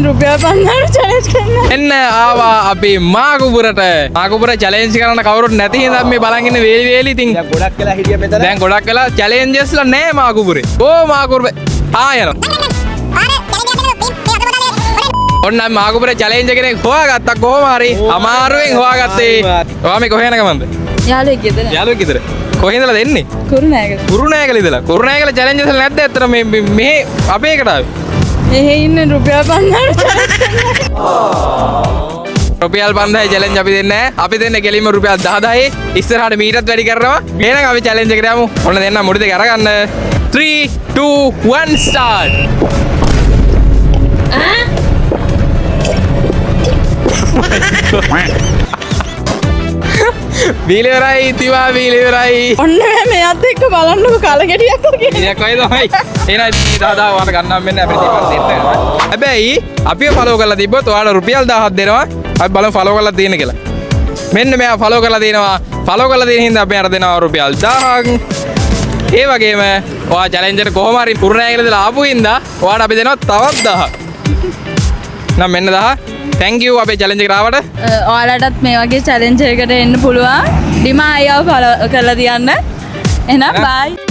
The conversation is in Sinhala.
රුපියල් 5000 චැලෙන්ජ් කරන්න. එන්න ආවා අපි මාකුපුරට. මාකුපුර චැලෙන්ජ් කරන්න කවුරුත් නැති හින්දා මේ බලන් ඉන්නේ වේලි ඉතින්. දැන් ගොඩක් වෙලා හිටිය මෙතන. දැන් ගොඩක් වෙලා චැලෙන්ජස්ලා නැහැ මාකුපුරේ. මාකුපුර යනවා. ඔන්න මාකුපුරේ චැලෙන්ජ් කෙනෙක් හොයාගත්තා කොහොම හරි. අමාරුවෙන් හොයාගත්තේ. ඔයා මේ කොහේ යන ගමන්ද? යාළුවෙක් ගෙදර. යාළුවෙක් ගෙදර. කොහේ ඉඳලාද එන්නේ? කුරුණෑගල. කුරුණෑගල ඉඳලා. කුරුණෑගල චැලෙන්ජස් නැද්ද ඇත්තට මේ අපේ එකට ආවේ? එහෙ ඉන්න රුපියල් 5000 චැලෙන්ජ් කරන්න. රුපියල් 5000 චැලෙන්ජ් අපි දෙන්නේ නැහැ. අපි දෙන්නේ කෙලින්ම රුපියල් 10000යි. ඉස්සරහට මීටත් වැඩි කරනවා. එහෙනම් අපි චැලෙන්ජ් එකට යමු. ඔන්න දෙන්න මුඩි දෙක අරගන්න. 3 2 1 start. බීලෙවරයි තිවා බීලෙවරයි. ඔන්න මෙයාත් එක්ක බලන්නකො කලගෙඩියක් අරගෙන. ඉතින් කොයි තමයි. එහෙනම් දාදා වාට ගන්නම් මෙන්න අපිට දීපන් දෙන්න. හැබැයි අපිව ෆලෝ කරලා තිබ්බොත් ඔයාලට රුපියල් 1000ක් දෙනවා. අපි බලමු ෆලෝ කරලා තියෙන කියලා. මෙන්න මෙයා ෆලෝ කරලා තියෙනවා. ෆලෝ කරලා තියෙන හින්දා අපි අර දෙනවා රුපියල් 1000ක්. ඒ වගේම ඔයා චැලෙන්ජ් එකට කොහොම හරි කුරුණෑගල ඉඳලා ආපු හින්දා ඔයාට අපි දෙනවා තවත් 1000ක්. නම් මෙන්න 1000. thank you අපේ චැලෙන්ජ් එකට ආවට. ඔයාලටත් මේ වගේ චැලෙන්ජ් එකකට එන්න පුළුවන්. ඩිමා අයියව ෆලෝ කරලා තියන්න. එහෙනම් බයි.